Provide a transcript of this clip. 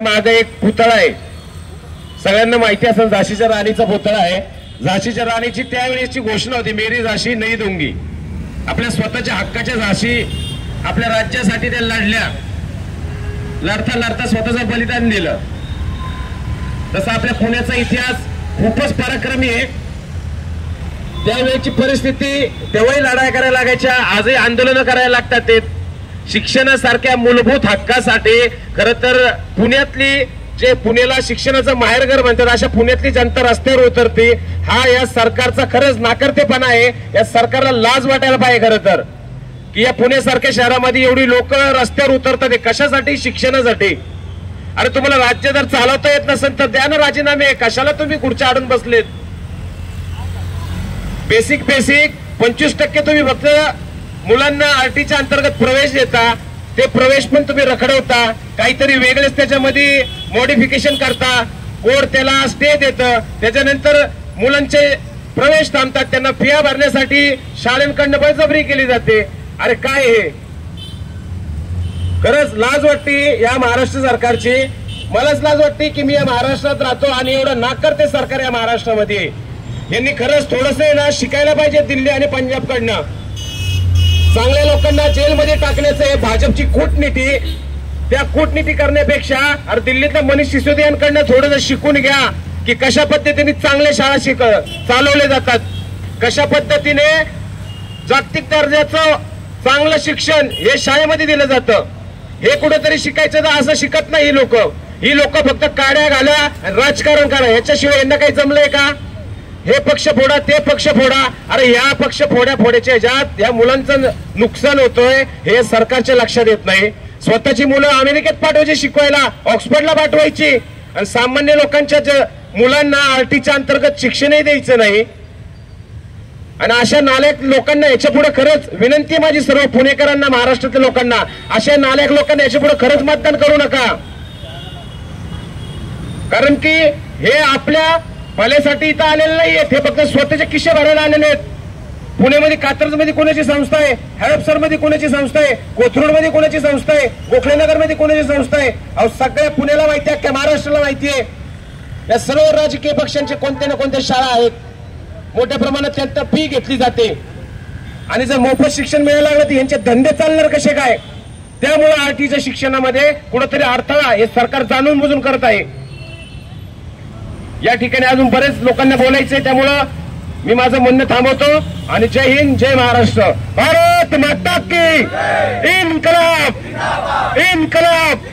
मागे एक पुतळा आहे, सगळ्यांना माहिती असेल, झाशीच्या राणीचा पुतळा आहे। झाशीच्या राणीची त्यावेळेची घोषणा होती, मेरी झाशी नहीं दूंगी। आपल्या स्वतःच्या हक्काच्या झाशी आपल्या राज्यासाठी त्या लढल्या, लढता लढता स्वतःचं बलिदान दिलं। तसं आपल्या पुण्याचा इतिहास खूपच पराक्रमी आहे। त्यावेळेची परिस्थिती, तेव्हाही लढाई करायला लागायच्या, आजही आंदोलन करायला लागतात। ते शिक्षणासारख्या मूलभूत हक्कासाठी खरं तर पुण्यातली, जे पुण्याला शिक्षणाचं माहेरघर म्हणतात, अशा पुण्यातली जनता रस्त्यावर उतरते। हा या सरकारचा खरंच नाकर्तेपणा आहे। या सरकारला लाज वाटायला पाहिजे खरं तर, की या पुण्यासारख्या शहरामध्ये एवढी लोक रस्त्यावर उतरतात कशासाठी? शिक्षणासाठी। अरे तुम्हाला राज्य जर चालवता येत नसेल तर द्या ना राजीनामे, कशाला तुम्ही खुर्च्या आडून बसलेत? बेसिक 25% तुम्ही फक्त मुलांना आरटीच्या अंतर्गत प्रवेश देता, ते प्रवेश पण तुम्ही रखडवता, काहीतरी वेगळेच त्याच्यामध्ये मॉडिफिकेशन करता, कोड त्याला स्टे देतं, त्याच्यानंतर मुलांचे प्रवेश थांबतात, त्यांना फिया भरण्यासाठी शाळेंकडनं बळजबरी केली जाते। अरे काय हे? खरंच लाज वाटते या महाराष्ट्र सरकारची। मलाच लाज वाटते की मी या महाराष्ट्रात राहतो आणि एवढं नाकर्ते सरकार या महाराष्ट्रामध्ये। यांनी खरंच थोडंसं ना शिकायला पाहिजे दिल्ली आणि पंजाबकडनं। चांगल्या लोकांना जेलमध्ये टाकण्याचं हे भाजपची कूटनीती, त्या कूटनीती करण्यापेक्षा अरे दिल्लीतल्या मनीष सिसोदियांकडनं थोडंसं शिकून घ्या की कशा पद्धतीने चांगल्या शाळा चालवल्या जातात, कशा पद्धतीने जागतिक दर्जाचं चांगलं शिक्षण हे शाळेमध्ये दिलं जातं। हे कुठेतरी शिकायचं तर असं शिकत नाही ही लोक फक्त काड्या घाला आणि राजकारण करा, ह्याच्याशिवाय यांना काही जमलंय का? हे पक्ष फोडा, ते पक्ष फोडा। अरे या पक्ष फोड्याच्या ह्याच्यात या मुलांचं नुकसान होतोय हे सरकारच्या लक्षात येत नाही। स्वतःची मुलं अमेरिकेत पाठवायची शिकवायला, ऑक्सफर्डला पाठवायची, आणि सामान्य लोकांच्या मुलांना आरटीच्या अंतर्गत शिक्षणही द्यायचं नाही। आणि अशा नालायक लोकांना याच्या पुढे खरंच विनंती आहे माझी सर्व पुणेकरांना, महाराष्ट्रातल्या लोकांना, अशा नालायक लोकांना याच्या पुढे खरंच मतदान करू नका। कारण की हे आपल्या भल्यासाठी इथं आलेले नाहीये, हे फक्त स्वतःचे किशे भरायला आलेले आहेत। पुण्यामध्ये कात्रजमध्ये कोणाची संस्था आहे? हडपसरमध्ये कोणाची संस्था आहे? कोथरूडमध्ये कोणाची संस्था आहे? गोखलेनगरमध्ये कोणाची संस्था आहे? अहो सगळ्या पुण्याला माहिती आहे, अख्ख्या महाराष्ट्राला माहिती आहे। या सर्व राजकीय पक्षांचे कोणत्या ना कोणत्या शाळा आहेत, मोठ्या प्रमाणात त्यांना फी घेतली जाते, आणि जर मोफत शिक्षण मिळायला लागलं तर यांचे धंदे चालणार कसे काय? त्यामुळे आरटीच्या शिक्षणामध्ये कुठेतरी अडथळा हे सरकार जाणून बुजून करत आहे। या ठिकाणी अजून बरेच लोकांना बोलायचंय, त्यामुळं मी माझं म्हणणं थांबवतो आणि जय हिंद, जय महाराष्ट्र, भारत माता की इन्कलाब, इन्कलाब।